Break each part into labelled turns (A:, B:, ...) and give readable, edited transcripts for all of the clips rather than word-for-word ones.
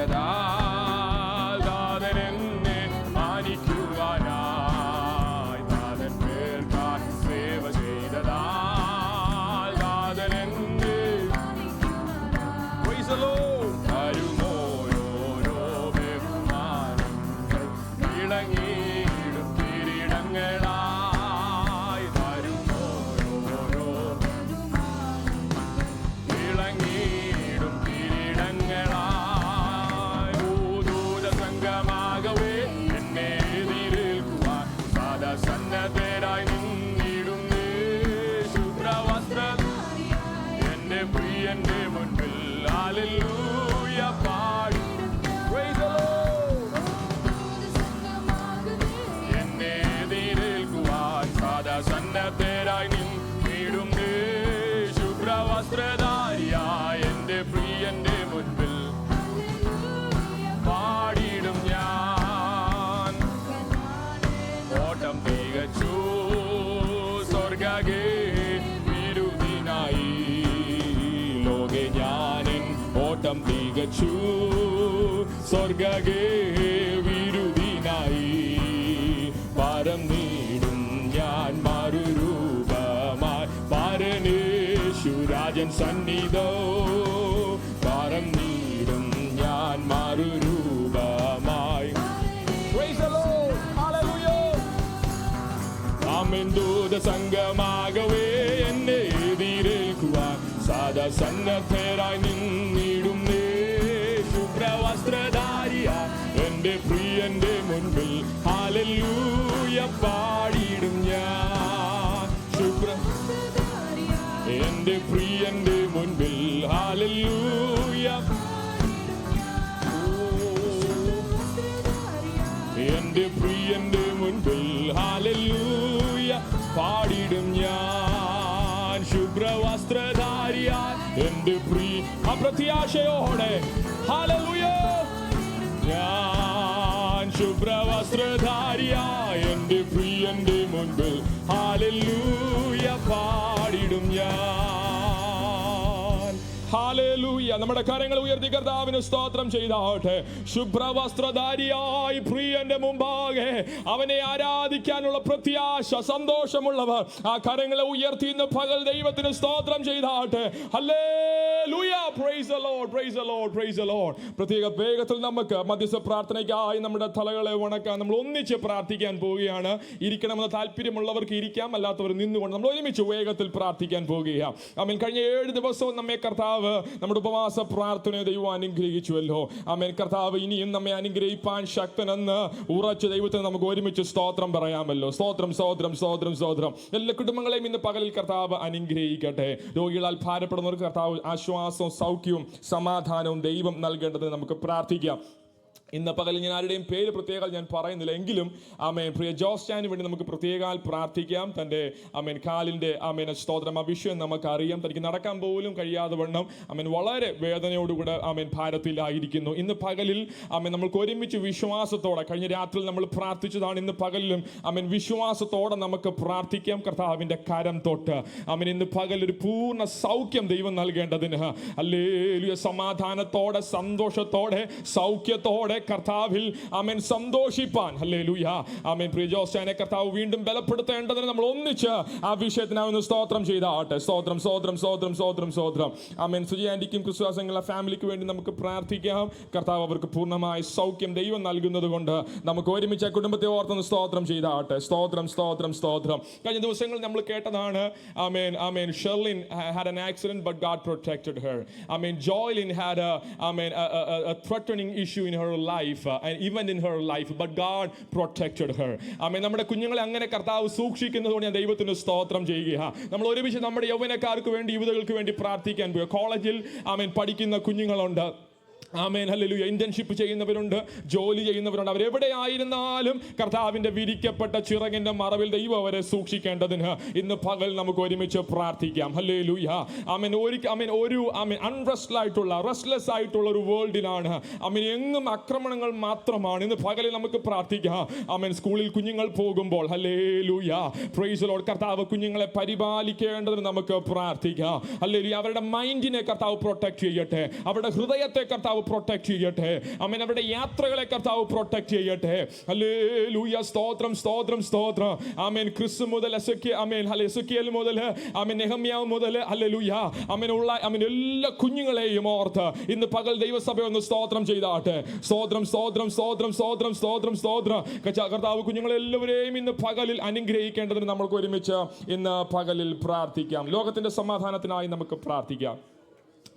A: ചെയ്തതാൽ നാഥൻ എന്നെ മാനിക്കുവാനായി നാഥൻ പേർക്കായി സേവ ചെയ്തതാൽ നാഥൻ എന്നെ തരുമോരോരോ ബഹുമാനങ്ങൾ ഇളങ്ങിയിടും കിരീടങ്ങളായി തരുമോരോരോ ഇളങ്ങിയിടും കിരീടങ്ങളായി ഭൂതൂത സംഘമാകവേ എന്നെ എതിരേൽക്കുവാൻ സദാ സന്നദ്ധരായി നിന്നിടുന്നേ ശുഭ്രവസ്ത്രം എന്റെ പ്രിയന്റെ മുൻപിൽ ഹല്ലേലൂയ പാടി Praise the Lord. എന്നെ എതിരേൽക്കുവാൻ സദാ സന്നദ്ധരായി നിന്നിടുന്നേ ശുഭ്രവസ്ത്രധാരിയായ എന്റെ പ്രിയന്റെ മുൻപിൽ പാടിയിടും ഞാൻ ഓട്ടം തികച്ചു സ്വർഗ്ഗേ വിരുദിനായി ലോകെ ഞാനിൻ ഓട്ടം തികച്ചു സ്വർഗ്ഗേ വിരുദിനായി പരം നീടും ഞാൻ മറുരൂപമായി പരനേശുരാജൻ സന്നിധോ പരം നീടും ഞാൻ മറുരൂപമായി Praise the Lord. Hallelujah. ആമേൻ ദൂത സംഘമാകവേ എന്നെ എതിരേൽക്കുവാൻ സദാ സന്നദ്ധരായി നിന്നിടുന്നേ ശുഭ്രവസ്ത്രധാരിയ എന്റെ പ്രിയന്റെ മുൻപിൽ ഹല്ലേലൂയ പാടിയിടും ഞാൻ എന്റെ പ്രിയന്റെ മുൻപിൽ ഹല്ലേലൂയ എന്റെ പ്രിയന്റെ മുൻപിൽ ഹല്ലേലൂയ പാടിയിടും ഞാൻ ശുഭ്രവസ്ത്രധാരിയായി എന്റെ അപ്രത്യാശയോടെ ഹല്ലേലൂയ ഞാൻ ശുഭ്രവസ്ത്രധാരിയായി എന്റെ പ്രിയന്റെ മുൻപിൽ ഹല്ലേലൂയ പാടിയിടും ഞാൻ ഹല്ലേലൂയ. നമ്മുടെ കരങ്ങൾ ഉയർത്തി കർത്താവിന് സ്തോത്രം ചെയ്താട്ടെ. ശുഭ്രവസ്ത്രധാരിയായി പ്രിയന്റെ മുമ്പാകെ അവനെ ആരാധിക്കാനുള്ള പ്രത്യാശ സന്തോഷമുള്ളവർ ആ കരങ്ങളെ ഉയർത്തി ഇന്ന് പകൽ ദൈവത്തിന് സ്തോത്രം ചെയ്താട്ടെ. Hallelujah. Praise the lord, praise the lord, praise the lord. പ്രത്യേക വേഗത്തിൽ നമുക്ക് മധ്യസ്ഥ പ്രാർത്ഥനയ്ക്കായി നമ്മുടെ തലകളെ വണക്കാൻ നമ്മൾ ഒന്നിച്ച് പ്രാർത്ഥിക്കാൻ പോവുകയാണ്. ഇരിക്കണമെന്ന് താല്പര്യമുള്ളവർക്ക് ഇരിക്കാം, അല്ലാത്തവർ നിന്നുകൊണ്ട് നമ്മൾ ഒരുമിച്ച് വേഗത്തിൽ പ്രാർത്ഥിക്കാൻ പോവുകയാണ്. ആമേൻ. കഴിഞ്ഞ 7 ദിവസവും നമ്മെ കർത്താവ് നമ്മുടെ ഉപവാസ പ്രാർത്ഥനയെ ദൈവം അനുഗ്രഹിച്ചുവല്ലോ. ആമേൻ. കർത്താവ് ഇനിയും നമ്മെ അനുഗ്രഹിപ്പാൻ ശക്തനെന്ന് ഉറച്ച ദൈവത്തിന് നമുക്ക് ഒരുമിച്ച് സ്തോത്രം പറയാമല്ലോ. സ്തോത്രം, സ്തോത്രം, സ്തോത്രം, സ്തോത്രം. എല്ലാ കുടുംബങ്ങളെയും ഇന്ന് പകലിൽ കർത്താവ് അനുഗ്രഹിക്കട്ടെ. രോഗികളാൽ ഭാരപ്പെടുന്നവർക്ക് കർത്താവ് ആശ്വാസവും സൗഖ്യവും സമാധാനവും ദൈവം നൽകേണ്ടത് നമുക്ക് പ്രാർത്ഥിക്കാം. ഇന്ന് പകൽ ഞാൻ ആരുടെയും പേര് പ്രത്യേകം ഞാൻ പറയുന്നില്ല, എങ്കിലും ആമേൻ പ്രിയ ജോസ്റ്റാന് വേണ്ടി നമുക്ക് പ്രത്യേകം പ്രാർത്ഥിക്കാം. തൻ്റെ ആമേൻ കാലിൻ്റെ ആമേൻ സ്തോത്രം ആ വിഷയം നമുക്കറിയാം. തനിക്ക് നടക്കാൻ പോലും കഴിയാതെ വണ്ണം ആമേൻ വളരെ വേദനയോടുകൂടെ ആമേൻ ഭാരത്തിലായിരിക്കുന്നു. ഇന്ന് പകലിൽ ആമേൻ നമ്മൾക്ക് ഒരുമിച്ച് വിശ്വാസത്തോടെ, കഴിഞ്ഞ രാത്രിയിൽ നമ്മൾ പ്രാർത്ഥിച്ചതാണ്, ഇന്ന് പകലിലും ആമേൻ വിശ്വാസത്തോടെ നമുക്ക് പ്രാർത്ഥിക്കാം. കർത്താവിൻ്റെ കരം തൊട്ട് ആമേൻ ഇന്ന് പകൽ ഒരു പൂർണ്ണ സൗഖ്യം ദൈവം നൽകേണ്ടതിന് ഹല്ലേലൂയ സമാധാനത്തോടെ സന്തോഷത്തോടെ സൗഖ്യത്തോടെ കർത്താവിൽ ആമേൻ സന്തോഷിപ്പാൻ ഹല്ലേലൂയ ആമേൻ പ്രിയ ജോസ്റ്റാനെ കർത്താവ് വീണ്ടും ബലപ്പെടുത്തേണ്ടതിന് നമ്മൾ ഒന്നിച്ച് ആ വിഷയത്തിനാവുന്ന സ്തോത്രം ചെയ്താട്ടെ. സ്തോത്രം, സ്തോത്രം, സ്തോത്രം, സ്തോത്രം, സ്തോത്രം. ആമേൻ. സുജി ആൻറ്റിക്കും ക്രിസ്തുവാസങ്ങളുടെ ഫാമിലിക്ക് വേണ്ടി നമുക്ക് പ്രാർത്ഥിക്കാം. കർത്താവ് അവർക്ക് പൂർണ്ണമായ സൗഖ്യം ദൈവം നൽകുന്നത് കൊണ്ട് നമുക്ക് ഒരുമിച്ച് ആ കുടുംബത്തെ ഓർത്തുന്ന സ്തോത്രം ചെയ്താട്ടെ. സ്തോത്രം, സ്തോത്രം, സ്തോത്രം. കഴിഞ്ഞ ദിവസങ്ങളിൽ നമ്മൾ കേട്ടതാണ് ആമേൻ ആമേൻ Sherlin had an accident but God protected her. Amen ജോയ്ലിൻ had a threatening issue in her life and even in her life but God protected her. ആമേൻ. നമ്മുടെ കുഞ്ഞുങ്ങളെ അങ്ങനെ കർത്താവ് സൂക്ഷിക്കുന്നതുകൊണ്ട് ഞാൻ ദൈവത്തിന് സ്തോത്രം ചെയ്യുക. നമ്മൾ ഒരുമിച്ച് നമ്മുടെ യൗവനക്കാർക്ക് വേണ്ടി യുവതികൾക്ക് വേണ്ടി പ്രാർത്ഥിക്കാൻ പോവുക. കോളേജിൽ ആമേൻ പഠിക്കുന്ന കുഞ്ഞുങ്ങളുണ്ട്. ആമേൻ. ഹല്ലേലൂയ. ഇന്റേൺഷിപ്പ് ചെയ്യുന്നവരുണ്ട്, ജോലി ചെയ്യുന്നവരുണ്ട്. അവരെവിടെയായിരുന്നാലും കർത്താവിൻ്റെ വിരിക്കപ്പെട്ട ചിറകിൻ്റെ മറവിൽ ദൈവം അവരെ സൂക്ഷിക്കേണ്ടതിന് ഇന്ന് പകൽ നമുക്ക് ഒരുമിച്ച് പ്രാർത്ഥിക്കാം. ഹല്ലേലൂയ. ആമേൻ. ഒരു റെസ്റ്റ്ലെസ് ആയിട്ടുള്ള ഒരു വേൾഡിലാണ്. ആമേൻ. എങ്ങും ആക്രമണങ്ങൾ മാത്രമാണ്. ഇന്ന് പകലിൽ നമുക്ക് പ്രാർത്ഥിക്കാം. ആമേൻ. സ്കൂളിൽ കുഞ്ഞുങ്ങൾ പോകുമ്പോൾ ഹല്ലേലൂയ പ്രൈസ് ദി ലോർഡ് കർത്താവ് കുഞ്ഞുങ്ങളെ പരിപാലിക്കേണ്ടതിന് നമുക്ക് പ്രാർത്ഥിക്കാം. ഹല്ലേലൂയ. അവരുടെ മൈൻഡിനെ കർത്താവ് പ്രൊട്ടക്ട് ചെയ്യട്ടെ. അവരുടെ ഹൃദയത്തെ കർത്താവ് പ്രൊട്ടക്ട് ചെയ്യട്ടെ. ആമേൻ. അവരുടെ യാത്രകളെ കർത്താവ് പ്രൊട്ടക്ട് ചെയ്യട്ടെ. ഹല്ലേലൂയ. സ്തോത്രം, സ്തോത്രം, സ്തോത്രം. ആമേൻ. ക്രിസ്തു മുതൽ എസെക്കിയേൽ മുതൽ ആമേൻ നെഹമ്യാവ് മുതൽ ഹല്ലേലൂയ ആമേൻ ഉള്ള ആമേൻ എല്ലാ കുഞ്ഞുങ്ങളെയും ഓർത്ത് ഇന്ന് പകൽ ദൈവസഭ ഒന്ന് സ്തോത്രം ചെയ്താട്ടെ. സ്തോത്രം, സ്തോത്രം, സ്തോത്രം, സ്തോത്രം, സ്തോത്രം, സ്തോത്രം. കർത്താവ് കുഞ്ഞുങ്ങളെല്ലാവരെയും ഇന്ന് പകലിൽ അനുഗ്രഹിക്കേണ്ടതിന് നമ്മൾക്ക് ഒരുമിച്ച് ഇന്ന് പകലിൽ പ്രാർത്ഥിക്കാം. ലോകത്തിന്റെ സമാധാനത്തിനായി നമുക്ക് പ്രാർത്ഥിക്കാം.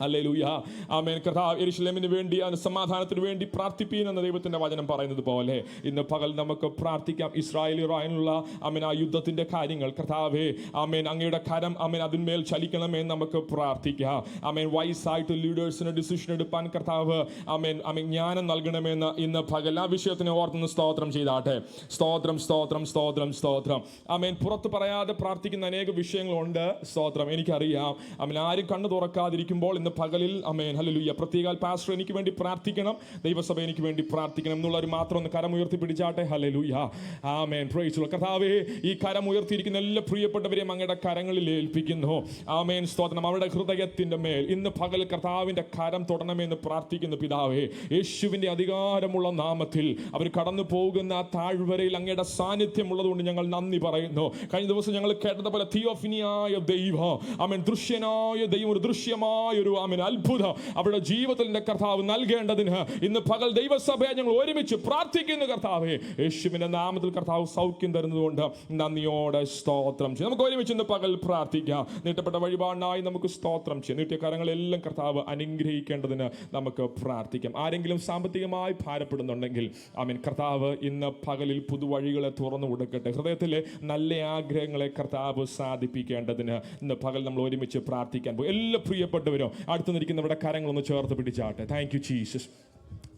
A: ഹല്ലേലൂയ. ആമേൻ. കർത്താവ് യെരൂശലേമിന് വേണ്ടി സമാധാനത്തിന് വേണ്ടി പ്രാർത്ഥിപ്പീൻ എന്ന ദൈവത്തിന്റെ വചനം പറയുന്നത് പോലെ ഇന്ന് പകൽ നമുക്ക് പ്രാർത്ഥിക്കാം. ഇസ്രായേലിനുള്ള ആമേൻ ആ യുദ്ധത്തിന്റെ കാര്യങ്ങൾ കർത്താവേ ആമേൻ അങ്ങയുടെ കരം ആമേൻ അതിന്മേൽ ചലിക്കണമെന്ന് നമുക്ക് പ്രാർത്ഥിക്കാം. ആമേൻ. വൈസായിട്ട് ലീഡേഴ്സിന് ഡിസിഷൻ എടുപ്പാൻ കർത്താവ് ആമേൻ ആമേൻ ജ്ഞാനം നൽകണമെന്ന് ഇന്ന് പകൽ ആ വിഷയത്തിനെ ഓർത്തുനിന്ന് സ്തോത്രം ചെയ്താട്ടെ. സ്തോത്രം, സ്തോത്രം, സ്തോത്രം, സ്തോത്രം. ആമേൻ. പുറത്ത് പറയാതെ പ്രാർത്ഥിക്കുന്ന അനേക വിഷയങ്ങളുണ്ട്. സ്തോത്രം. എനിക്കറിയാം. ആമേൻ. ആരും കണ്ണു തുറക്കാതിരിക്കുമ്പോൾ ഇന്ന് പകലിൽ ആമേൻ ഹല്ലേലൂയ പ്രത്യേകാൽ പാസ്റ്റർ എനിക്ക് വേണ്ടി പ്രാർത്ഥിക്കണം, ദൈവസഭ എനിക്ക് വേണ്ടി പ്രാർത്ഥിക്കണം എന്നുള്ളവർ മാത്രം ഒന്ന് കരം ഉയർത്തി പിടിച്ചാട്ടെ. ഹല്ലേലൂയ. ആമേൻ. Praise the lord. കർത്താവേ ഈ കരം ഉയർത്തിയിരിക്കുന്ന എല്ലാ പ്രിയപ്പെട്ടവരെയും അങ്ങയുടെ കരങ്ങളിൽ ഏൽപ്പിക്കുന്നു. ആമേൻ. സ്തോത്രം. അവരുടെ ഹൃദയത്തിന്റെ മേൽ ഇന്ന് പകൽ കർത്താവിന്റെ കരം തൊടണമെന്ന് പ്രാർത്ഥിക്കുന്നു പിതാവേ. യേശുവിന്റെ അധികാരമുള്ള നാമത്തിൽ അവർ കടന്നു പോകുന്ന ആ താഴ്വരയിൽ അങ്ങയുടെ സാന്നിധ്യം ഉള്ളതുകൊണ്ട് ഞങ്ങൾ നന്ദി പറയുന്നു. കഴിഞ്ഞ ദിവസം ഞങ്ങൾ കേട്ടതുപോലെ തിയോഫിനിയായ ദൈവം ആമേൻ ദൃശ്യനായ ദൈവം ഒരു ദൃശ്യമായ ഒരു ആമേൻ അത്ഭുതം അവരുടെ ജീവിതത്തിന്റെ കർത്താവ് നൽകേണ്ടതിന് ഇന്ന് പകൽ ദൈവസഭയെ ഞങ്ങൾ ഒരുമിച്ച് പ്രാർത്ഥിക്കുന്നു. കർത്താവേ യേശുവിന്റെ നാമത്തിൽ കർത്താവ് സൗഖ്യം തരുന്നതുകൊണ്ട് നന്ദിയോടെ സ്തോത്രം ചെയ്യും. നമുക്ക് ഒരുമിച്ച് ഇന്ന് പകൽ പ്രാർത്ഥിക്കാം. നീട്ടപ്പെട്ട വഴിപാടിനായി നമുക്ക് സ്തോത്രം ചെയ്യാം. നീട്ടിയ കാര്യങ്ങളെല്ലാം കർത്താവ് അനുഗ്രഹിക്കേണ്ടതിന് നമുക്ക് പ്രാർത്ഥിക്കാം. ആരെങ്കിലും സാമ്പത്തികമായി ഭാരപ്പെടുന്നുണ്ടെങ്കിൽ ആമേൻ കർത്താവ് ഇന്ന് പകലിൽ പുതുവഴികളെ തുറന്നു കൊടുക്കട്ടെ. ഹൃദയത്തിലെ നല്ല ആഗ്രഹങ്ങളെ കർത്താവ് സാധിപ്പിക്കേണ്ടതിന് ഇന്ന് പകൽ നമ്മൾ ഒരുമിച്ച് പ്രാർത്ഥിക്കാൻ പോകും. എല്ലാ പ്രിയപ്പെട്ടവരും അടുത്ത് നിൽക്കുന്നവരുടെ കരങ്ങളൊന്ന് ചേർത്ത് പിടിച്ചാട്ടെ. Thank you Jesus.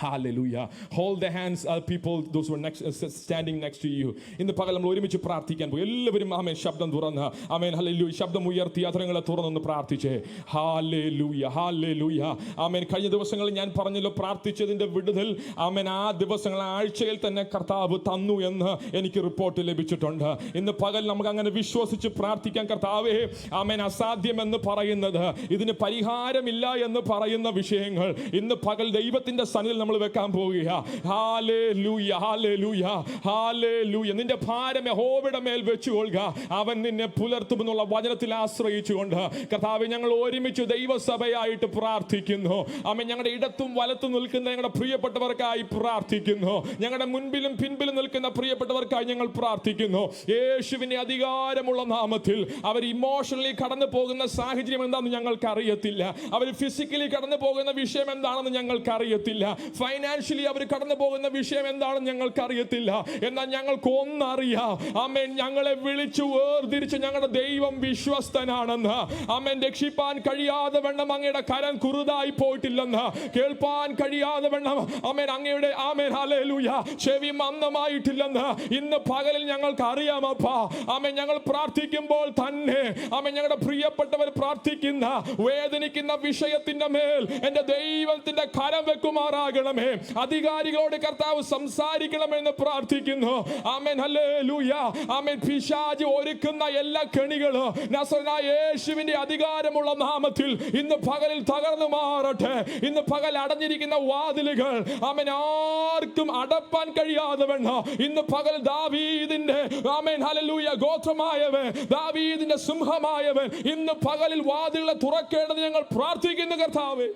A: Hallelujah. Hold the hands of people, those who are standing next to you. ഇന്ന് പകൽ നമ്മൾ ഒരുമിച്ച് പ്രാർത്ഥിക്കാൻ പോകും. എല്ലാവരും ആമേൻ ശബ്ദം തുറന്ന് ആമേൻ ഹല്ലേലൂയ ശബ്ദം ഉയർത്തി അധരങ്ങളെ തുറന്നൊന്ന് പ്രാർത്ഥിച്ചേ. Hallelujah, hallelujah. ആമേൻ. കഴിഞ്ഞ ദിവസങ്ങളിൽ ഞാൻ പറഞ്ഞല്ലോ പ്രാർത്ഥിച്ചതിന്റെ വിടുതൽ ആമേൻ ആ ദിവസങ്ങൾ ആഴ്ചയിൽ തന്നെ കർത്താവ് തന്നു എന്ന് എനിക്ക് റിപ്പോർട്ട് ലഭിച്ചിട്ടുണ്ട്. ഇന്ന് പകൽ നമുക്ക് അങ്ങനെ വിശ്വസിച്ച് പ്രാർത്ഥിക്കാൻ. കർത്താവേ ആമേൻ അസാധ്യമെന്ന് പറയുന്നത് ഇതിന് പരിഹാരമില്ല എന്ന് പറയുന്ന വിഷയങ്ങൾ ഇന്ന് പകൽ ദൈവത്തിന്റെ സന്നിധിയിൽ നമ്മൾ വെക്കാൻ പോവുക. Hallelujah, hallelujah, hallelujah. നിന്റെ ഭാരം യഹോവയുടെ മേൽ വെച്ചുകൊള്ളുക, അവൻ നിന്നെ പുലർത്തുമെന്നുള്ള വചനത്തിൽ ആശ്രയിച്ചുകൊണ്ട് കർത്താവേ ഞങ്ങൾ ഒരുമിച്ച് ദൈവസഭയായിട്ട് പ്രാർത്ഥിക്കുന്നു. ആമേൻ. ഞങ്ങളുടെ ഇടത്തും വലത്തും നിൽക്കുന്ന ഞങ്ങളുടെ പ്രിയപ്പെട്ടവർക്കായി പ്രാർത്ഥിക്കുന്നു. ഞങ്ങളുടെ മുൻപിലും പിൻപിലും നിൽക്കുന്ന പ്രിയപ്പെട്ടവർക്കായി ഞങ്ങൾ പ്രാർത്ഥിക്കുന്നു. യേശുവിന്റെ അധികാരമുള്ള നാമത്തിൽ അവർ ഇമോഷണലി കടന്നു പോകുന്ന സാഹചര്യം എന്താണെന്ന് ഞങ്ങൾക്ക് അറിയത്തില്ല. അവർ ഫിസിക്കലി കടന്നു പോകുന്ന വിഷയം എന്താണെന്ന് ഞങ്ങൾക്ക് അറിയത്തില്ല. ഫൈനാൻഷ്യലി അവർ കടന്നു പോകുന്ന വിഷയം എന്താണെന്ന് ഞങ്ങൾക്ക് അറിയത്തില്ല. എന്നാൽ ഞങ്ങൾക്ക് ഒന്നറിയാം. ആമേൻ. ഞങ്ങളെ വിളിച്ചു വേർതിരിച്ച് ഞങ്ങളുടെ ദൈവം വിശ്വസ്തനാണെന്ന്. ആമേൻ. രക്ഷിപ്പാൻ കഴിയാതെ വണ്ണം അങ്ങയുടെ കരം കുറുതായി പോയിട്ടില്ലെന്ന്, കേൾപ്പാൻ കഴിയാതെ വണ്ണം ആമേൻ അങ്ങയുടെ ആമേൻ ഹല്ലേലൂയ ചെവി മന്ദമായിട്ടില്ലെന്ന് ഇന്ന് പകലിൽ ഞങ്ങൾക്ക് അറിയാമപ്പാ. ആമേൻ. ഞങ്ങൾ പ്രാർത്ഥിക്കുമ്പോൾ തന്നെ ആമേൻ ഞങ്ങളുടെ പ്രിയപ്പെട്ടവർ പ്രാർത്ഥിക്കുന്ന വേദനിക്കുന്ന വിഷയത്തിന്റെ മേൽ എന്റെ ദൈവത്തിന്റെ കരം വെക്കുമാറാകണമേ. അധികാരികളോട് കർത്താവ് സംസാരിക്കണമെന്ന് പ്രാർത്ഥിക്കുന്നു. ആമേൻ. ഹല്ലേലൂയ. ആമേൻ. പിശാച് ഒരുക്കുന്ന എല്ലാ കെണികളും നസറേനായ യേശുവിന്റെ അധികാരമുള്ള നാമത്തിൽ ഇന്ന് പകലിൽ തകർന്നു മാറട്ടെ. ഇന്ന് പകൽ അടഞ്ഞിരിക്കുന്ന വാതിലുകൾ ആമേൻ ആർക്കും അടപ്പാൻ കഴിയാതെ വേണം. ഇന്ന് പകൽ ദാവീദിന്റെ ആമേൻ ഹല്ലേലൂയ ഗോത്രമായവൻ, ദാവീദിന്റെ സിംഹമായവൻ ഇന്ന് പകലിൽ വാതിലുകളെ തുറക്കേണ്ടത് ഞങ്ങൾ പ്രാർത്ഥിക്കുന്നു. കർത്താവേ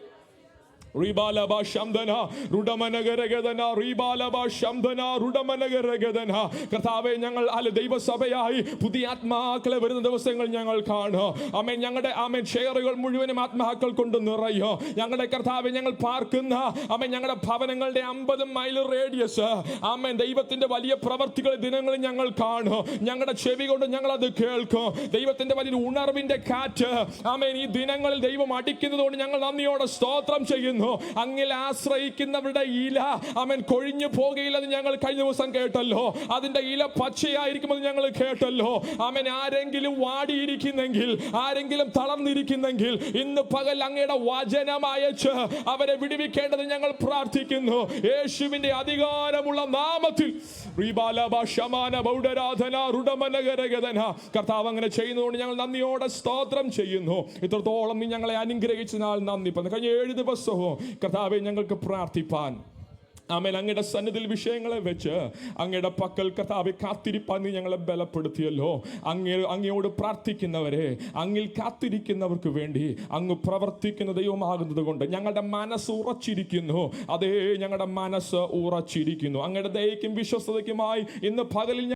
A: കർത്താവേ ഞങ്ങൾ ദൈവസഭയായി പുതിയ ആത്മാക്കളെ വരുന്ന ദിവസങ്ങൾ ഞങ്ങൾ കാണും. ആമേൻ. ഞങ്ങളുടെ ആമേൻ ഷെയറുകൾ മുഴുവനും ആത്മാക്കൾ കൊണ്ട് നിറയോ. ഞങ്ങളുടെ കർത്താവേ ഞങ്ങൾ പാർക്കുന്ന ആമേൻ ഞങ്ങളുടെ ഭവനങ്ങളുടെ 50 മൈൽ റേഡിയസ് ആമേൻ ദൈവത്തിന്റെ വലിയ പ്രവർത്തികൾ ദിനങ്ങളിൽ ഞങ്ങൾ കാണും. ഞങ്ങളുടെ ചെവി കൊണ്ട് ഞങ്ങൾ അത് കേൾക്കും. ദൈവത്തിന്റെ വലിയ ഉണർവിന്റെ കാറ്റ് ആമേൻ ഈ ദിനങ്ങളിൽ ദൈവം അടിക്കുന്നതുകൊണ്ട് ഞങ്ങൾ നന്ദിയോടെ സ്തോത്രം ചെയ്യുന്നു. അങ്ങിൽ ആശ്രയിക്കുന്നവരുടെ ഇല അവൻ കൊഴിഞ്ഞു പോകുകയില്ലെന്ന് ഞങ്ങൾ കഴിഞ്ഞ ദിവസം കേട്ടല്ലോ. അതിന്റെ ഇല പച്ചയായിരിക്കുമെന്ന് ഞങ്ങൾ കേട്ടല്ലോ. അവൻ ആരെങ്കിലും വാടിയിരിക്കുന്നെങ്കിൽ, ആരെങ്കിലും തളർന്നിരിക്കുന്നെങ്കിൽ ഇന്ന് പകൽ അങ്ങയുടെ വചനം അയച്ച് അവരെ വിടുവിക്കേണ്ടത് ഞങ്ങൾ പ്രാർത്ഥിക്കുന്നു. യേശുവിന്റെ അധികാരമുള്ള നാമത്തിൽ കർത്താവ് അങ്ങനെ ചെയ്യുന്നതുകൊണ്ട് ഞങ്ങൾ നന്ദിയോടെ സ്തോത്രം ചെയ്യുന്നു. ഇത്രത്തോളം നീ ഞങ്ങളെ അനുഗ്രഹിച്ചതിനാൽ നന്ദി. കഴിഞ്ഞ 7 ദിവസവും കർത്താവെ ഞങ്ങൾക്ക് പ്രാർത്ഥിപ്പാൻ, ആമേൻ, അങ്ങയുടെ സന്നിധിയിൽ വിഷയങ്ങളെ വെച്ച് അങ്ങയുടെ പക്കൽ കർത്താവെ കാത്തിരിപ്പാൻ നീ ഞങ്ങളെ ബലപ്പെടുത്തിയല്ലോ. അങ്ങയോട് പ്രാർത്ഥിക്കുന്നവരെ, അങ്ങിൽ കാത്തിരിക്കുന്നവർക്ക് വേണ്ടി അങ്ങ് പ്രവർത്തിക്കുന്ന ദൈവമാകുന്നത് കൊണ്ട് ഞങ്ങളുടെ മനസ്സ് ഉറച്ചിരിക്കുന്നു. അതേ, ഞങ്ങളുടെ മനസ്സ് ഉറച്ചിരിക്കുന്നു. അങ്ങയുടെ ദയയ്ക്കും വിശ്വസ്തതയ്ക്കുമായി ഇന്ന് പകലിൽ